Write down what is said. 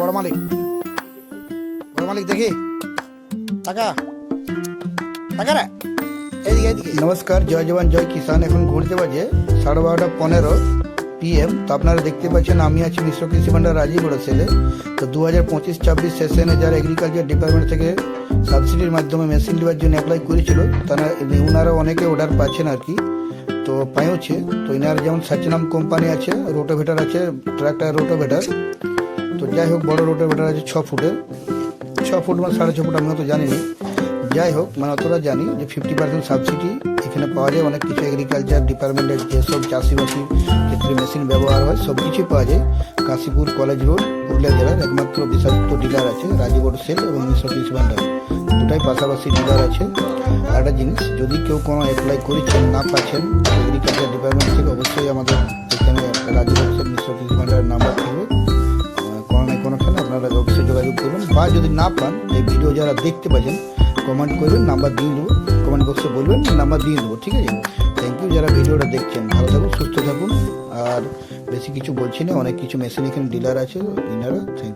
বড় মালিক দেখি টাকা টাকা রে এইদিকে এইদিকে। নমস্কার, জয় জওয়ান জয় কিষান। এখন ঘুরতে বাজে 12:15 PM। তো আপনারা দেখতে পাচ্ছেন আমি আছি মিশ্র কৃষি ভান্ডার রাজীবগড় সেলে। তো 2025-26 সেশনে যারা এগ্রিকালচার ডিপার্টমেন্ট থেকে সাবসিডির মাধ্যমে মেশিন নেওয়ার জন্য অ্যাপ্লাই করেছিল তারা ওনারা অনেকে অর্ডার পাচ্ছেন আর কি, তো পাইছে। তো এনার যেমন সাচনাম কোম্পানি আছে, রোটোভেটার আছে, ট্রাক্টর রোটোভেটার। তো যাই হোক, বড় রোটোভেটার আছে 6 ফুটের, 6 ফুট মানে 6.5 ফুট, আমি তো জানিনি। যাই হোক, মানে অতটা জানি যে 50% সাবসিডি এখানে পাওয়া যায়। অনেক কিছু এগ্রিকালচার ডিপার্টমেন্টের যেসব চাষিবাসী ক্ষেত্রে মেশিন ব্যবহার হয় সব কিছুই পাওয়া যায়। কাশীপুর কলেজ রোড, পুরুলিয়া জেলার একমাত্র বিশাক্ত ডিলার আছে রাজীবগড় সেল এবং মিশ্র কৃষি ভান্ডার, দুটাই পাশাপাশি ডিলার আছে। আর একটা জিনিস, যদি কেউ কোনো অ্যাপ্লাই করেছেন না পাচ্ছেন এগ্রিকালচার ডিপার্টমেন্ট থেকে, অবশ্যই আমাদের এখানে রাজীবগড় সেল মিশ্র কৃষি ভান্ডারের নাম্বার থাকবে। কোনো না কোনোখানে আপনারা অবশ্যই যোগাযোগ করবেন, বা যদি না পান এই ভিডিও যারা দেখতে পাচ্ছেন কমেন্ট করবেন, নাম্বার দিয়ে দেবো, কমেন্ট বক্সে বলবেন, নাম্বার দিয়ে দেবো, ঠিক আছে। থ্যাংক ইউ যারা ভিডিওটা দেখছেন, ভালো থাকুন, সুস্থ থাকুন। আর বেশি কিছু বলছি না, অনেক কিছু মেশিন এখানে ডিলার আছে ইনারা। Thank you.